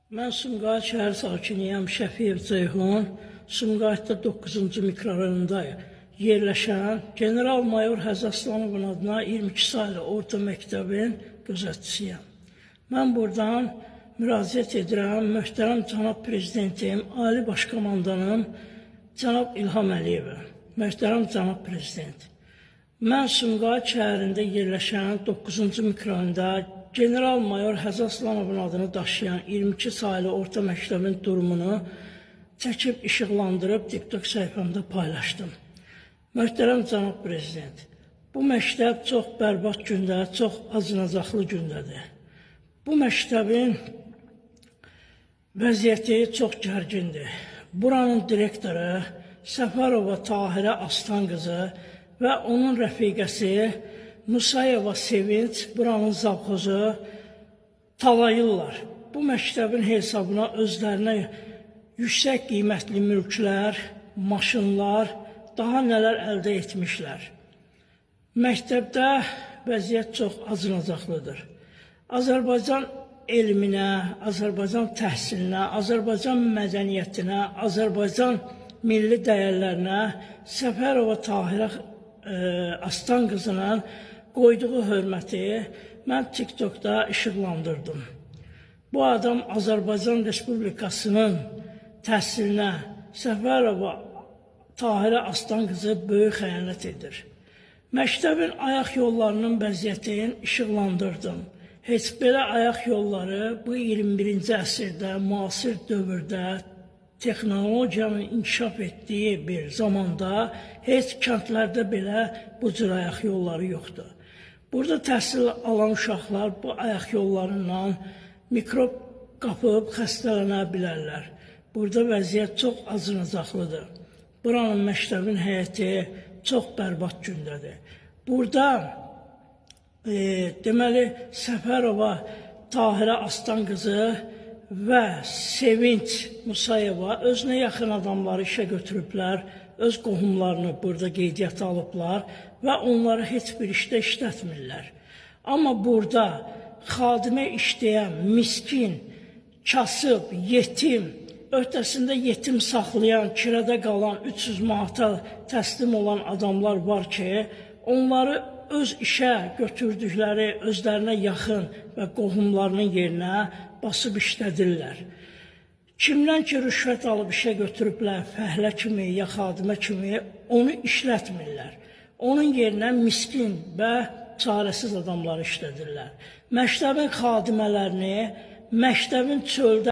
Mən Sumqayıt şəhər sakiniyəm, Şəfiyev Ceyhun. Sumqayıtda 9-cu mikrorayonunda yerləşən General-Mayor Həzə Aslamovun adına 22 saylı orta məktəbin gözətçisiyəm. Mən buradan müraciət edirəm möhtərəm cənab prezidentim, Ali Baş Komandanım cənab İlham Əliyevə. Möhtərəm cənab prezident, mən Sumqayıt şəhərində yerləşən 9-cu mikrorayonda General-Mayor Həzə Aslamovun adını daşıyan 22 saylı orta məktəbin durumunu çəkib işıqlandırıb TikTok səhifəmdə paylaşdım. Möhtərəm cənab prezident, bu məktəb çox bərbad gündə, çox acınacaqlı gündədir. Bu məktəbin vəziyyəti çox gərgindir. Buranın direktoru Səfərova Tahirə Aslan qızı və onun rəfiqəsi Musayeva Sevinç buranın zavxozu talayırlar. Bu məktəbin hesabına özlərinə yüksək qiymətli mülklər, maşınlar, daha nələr əldə etmişlər. Məktəbdə vəziyyət çox acınacaqlıdır. Azərbaycan elminə, Azərbaycan təhsilinə, Azərbaycan mədəniyyətinə, Azərbaycan milli dəyərlərinə Səfərova Tahirə Aslan qızının qoyduğu hörməti mən TikTokda işıqlandırdım. Bu adam Azərbaycan Respublikasının təhsilinə Səfərova Tahirə Aslan qızı böyük xəyanət edir. Məktəbin ayaq yollarının vəziyyətini işıqlandırdım. Heç belə ayaq yolları bu 21-ci əsrdə, müasir dövrdə texnologiyanın inkişaf etdiyi bir zamanda heç kəndlərdə belə bu cür ayaq yolları yoxdur. Burada təhsil alan uşaqlar bu ayaq yollarından mikrob qapıb xəstələnə bilərlər. Burada vəziyyət çox acınacaqlıdır. Buranın məktəbin həyəti çox bərbad gündədir. Burada deməli Səfərova Tahirə Aslan qızı və Sevinç Musayeva özünə yaxın adamları işə götürüblər, öz qohumlarını burada qeydiyyata alıblar və onları heç bir işdə işlətmirlər. Amma burada xadimə işləyən, miskin, kasıb, yetim, öhdəsində yetim saxlayan, kirədə qalan 300 manata təslim olan adamlar var ki, onları öz işə götürdükləri, özlərinə yaxın və qohumlarının yerinə basıb işlədirlər. Kimdən ki, rüşvət alıb işə götürüblər, fəhlə kimi, ya xadimə kimi, onu işlətmirlər. Onun yerinə miskin və çarəsiz adamları işlədirlər. Məktəbin xadimələrini, məktəbin çöldə